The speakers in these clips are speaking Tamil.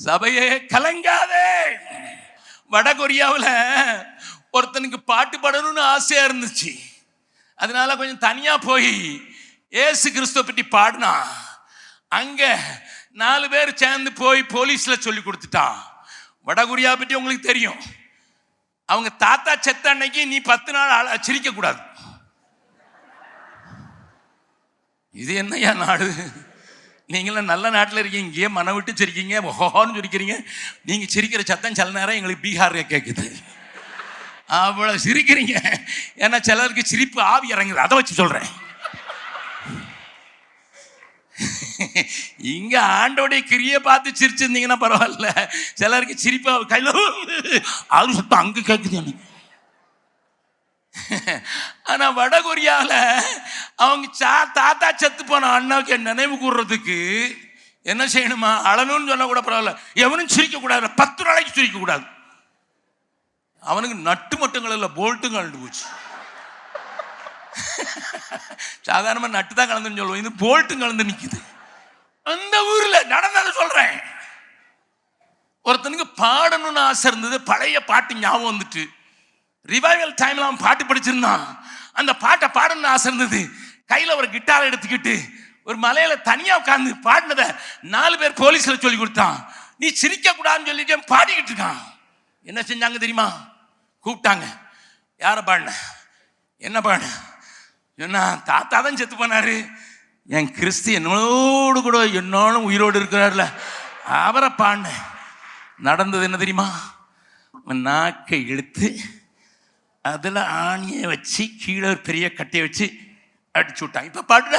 சபையே கலங்காதே. வடகொரியாவில் ஒருத்தனுக்கு பாட்டு பாடணும்னு ஆசையா இருந்துச்சு. அதனால கொஞ்சம் தனியா போய் ஏசு கிறிஸ்துவ பற்றி பாடினா. அங்க 4 பேர் சேர்ந்து போய் போலீஸ்ல சொல்லி கொடுத்துட்டான். வடகொரியா பற்றி உங்களுக்கு தெரியும். அவங்க தாத்தா செத்த அன்னைக்கு நீ 10 நாள் சிரிக்க கூடாது. இது என்னையா நாடு? நீங்களும் நல்ல நாட்டில் இருக்கீங்க, இங்கேயே மன விட்டு சிரிக்கீங்க, ஓஹோன்னு சிரிக்கிறீங்க. நீங்க சிரிக்கிற சத்தம் சில நேரம் எங்களுக்கு பீகார்ல கேட்குது. அவ்வளவு சிரிக்கிறீங்க. ஏன்னா சிலருக்கு சிரிப்பு ஆவி இறங்குது, அதை வச்சு சொல்றேன். இங்க ஆண்டோடைய கிரியை பார்த்து சிரிச்சிருந்தீங்கன்னா பரவாயில்ல. சிலருக்கு சிரிப்பா கையில அது சத்தம் அங்க கேட்குது எனக்கு. ஆனா வடகொரியாவில் அவங்க தாத்தா செத்து போன அண்ணாவுக்கு நினைவு கூறுறதுக்கு என்ன செய்யணுமா? அழணும்னு சொன்னா கூட பரவாயில்ல, எவனும் சிரிக்க கூடாது, 10 நாளைக்கு சிரிக்க கூடாது. அவனுக்கு நட்டு மட்டுங்கள் இல்லை, போல்ட்டும் கலந்து போச்சு. சாதாரணமா நட்டு தான் கலந்துன்னு சொல்லுவோம், இது போல்ட்டும் கலந்து நிக்குது. அந்த ஊர்ல நடந்ததை சொல்றேன். ஒருத்தனுக்கு பாடணும்னு ஆசை இருந்தது. பழைய பாட்டு ஞாபகம் வந்துட்டு ரிவைவல் டைம்ல அவன் பாட்டு படிச்சிருந்தான். அந்த பாட்டை பாடணும்னு ஆசை இருந்தது. கையில ஒரு கிட்டாரை எடுத்துக்கிட்டு ஒரு மலையில தனியா உட்கார்ந்து பாடினதை 4 பேர் போலீஸ்ல சொல்லி கொடுத்தான். நீ சிரிக்க கூடாதுன்னு சொல்லிட்டு பாடிக்கிட்டு இருக்கான். என்ன செஞ்சாங்க தெரியுமா? கூப்பிட்டாங்க. யார பாடின? என்ன பாடு? சொன்னா தாத்தா தான் செத்து போனாரு, என் கிறிஸ்து என்னோடு கூட என்னாலும் உயிரோடு இருக்கிறார்ல, அவரை பாடின. நடந்தது என்ன தெரியுமா? நாக்கை இழுத்து அதில் ஆணியை வச்சு கீழே ஒரு பெரிய கட்டையை வச்சு அடிச்சு விட்டான். இப்ப பாடுற,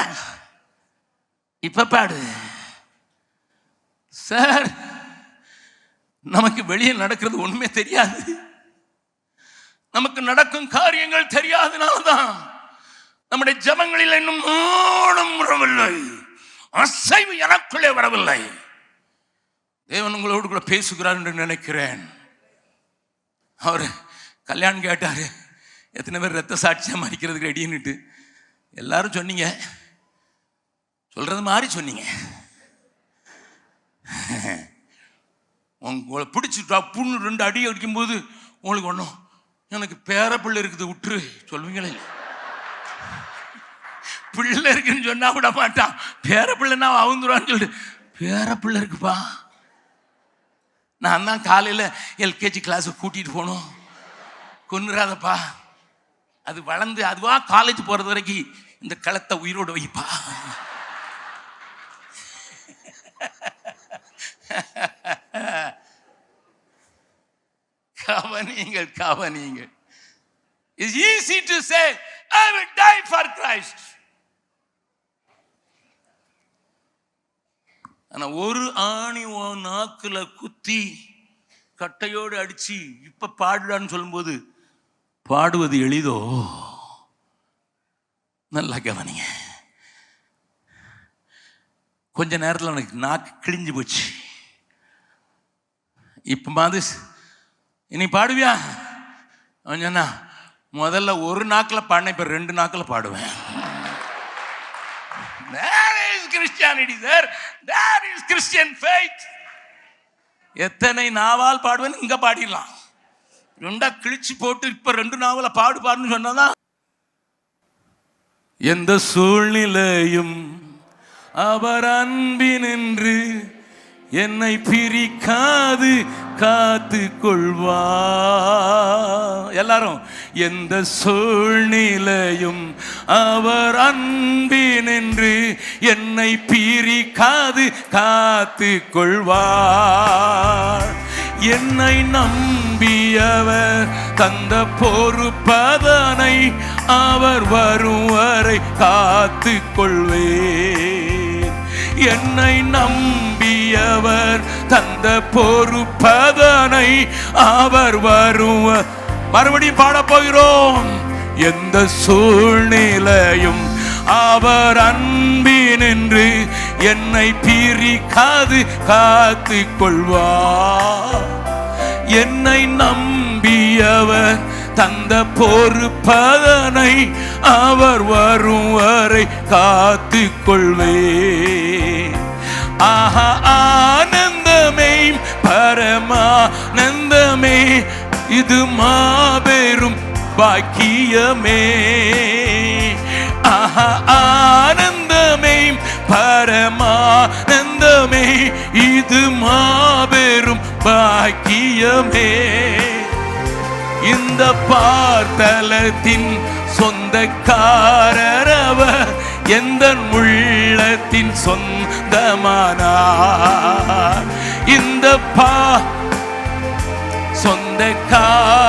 இப்ப பாடு சார். நமக்கு வெளியே நடக்கிறது ஒண்ணுமே தெரியாது. நமக்கு நடக்கும் காரியங்கள் தெரியாதனால்தான் நம்முடைய ஜெபங்களில் இன்னும் ஓடும் வரவில்லை, அசைவு எனக்குள்ளே வரவில்லை. தேவன் உங்களோடு கூட பேசுகிறார் என்று நினைக்கிறேன். அவர் கல்யாணம் கேட்டாரு, எத்தனை பேர் ரத்த சாட்சியா மறிக்கிறதுக்கு ரெடின்னுட்டு. எல்லாரும் சொன்னீங்க, சொல்றது மாதிரி சொன்னீங்க. உங்களை பிடிச்சிட்டா புண்ணு 2 அடி அடிக்கும்போது உங்களுக்கு ஒன்றும் எனக்கு பேர பிள்ளை இருக்குது விட்டுரு சொல்லுவீங்களே. பிள்ளை இருக்குன்னு சொன்னா விட மாட்டான். பேர பிள்ளைன்னா அவந்துருவான்னு சொல்லிட்டு பேர பிள்ளை இருக்குப்பா. நான் தான் காலையில் LKG கிளாஸுக்கு கூட்டிட்டு போகணும். கொன்னுறாதப்பா, அது வளர்ந்து அதுவா காலேஜ் போறது வரைக்கும் இந்த களத்தை உயிரோடு வைப்பா. கவனிங்கள் கவனிங்கள். It's easy to say I will die for Christ. ஆனா ஒரு ஆணி நாக்குல குத்தி கட்டையோடு அடிச்சு இப்ப பாடுடான்னு சொல்லும்போது பாடுவது எளிதோ? நல்லா கவனிங்க. கொஞ்ச நேரத்தில் எனக்கு நாக்கு கிழிஞ்சு போச்சு. இப்ப மாதிரி இனி பாடுவியா? சொன்னா முதல்ல ஒரு நாக்கில் பாடினேன், இப்ப 2 நாக்கில் பாடுவேன். That is Christianity, sir. That is Christian faith. எத்தனை நாவால் பாடுவேன் இங்க பாடிடலாம். 2 கிழிச்சு போட்டு இப்ப 2 நாவல பாடுன்னு சொன்னதான். எந்த சூழ்நிலையும் அவர் அன்பினின்று என்னை பிரிக்காது காத்து கொள்வார். எல்லாரும் எந்த சூழ்நிலையும் அவர் அன்பினின்று என்னை பிரிக்காது காத்து கொள்வார். என்னை நம்பியவர் தந்த பொறுப்பதனை அவர் வரும் வரை காத்து கொள்வேன். என்னை நம்பியவர் தந்த பொறுப்பதனை அவர் வரும். மறுபடியும் பாடப் போகிறோம். எந்த சூழ்நிலையும் அவர் அன்பினின்று என்னை பிரிக்காது காத்து கொள்வார். என்னை நம்பியவர் தந்த பொறுப்பதனை அவர் வரும் வரை காத்து கொள்வேன். ஆஹா இது மாபெரும் பாக்கியமே. ஆஹா ஆனந்தமே பரமானந்தமே, இது மாபெரும் பாக்கியமே. இந்த பார்த்தலத்தின் சொந்தக்காரரவர், எந்த உள்ளத்தின் சொந்தமானார். இந்த சொந்தக்காரரவர்,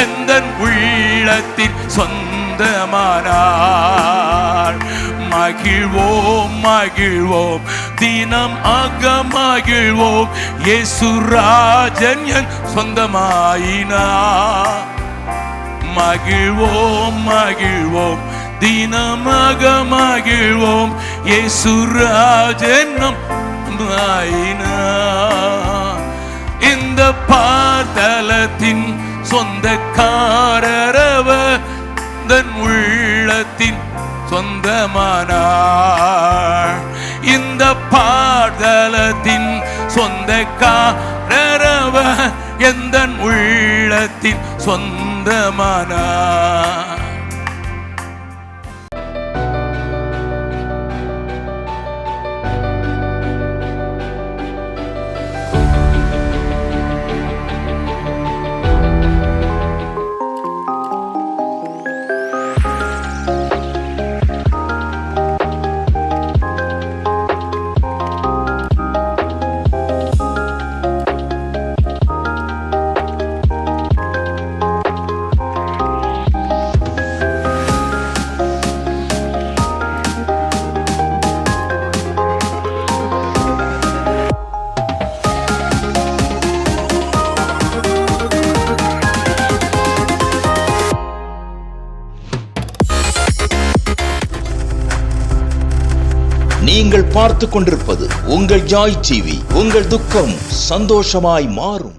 எந்த உள்ளத்தின் சொந்தமானார். மகிழ்வோம் மகிழ்வோம் தினம் மகிழ்வோம், இயேசுராஜன் என் சொந்தமாயினார். மகிழ்வோம் மகிழ்வோம் தினம் மகிழ்வோம், இயேசுராஜன் நம் ஆயினார். இந்த பார்த்தலத்தின் சொந்தக்காரரவர், தன் உள்ளத்தின் சொந்தமானார். இந்த பார்த்தலத்தின் சொந்தக்காரரவர், எந்த உள்ளத்தின் சொந்தமானார். நீங்கள் பார்த்து கொண்டிருப்பது உங்கள் ஜாய் டிவி. உங்கள் துக்கம் சந்தோஷமாய் மாறும்.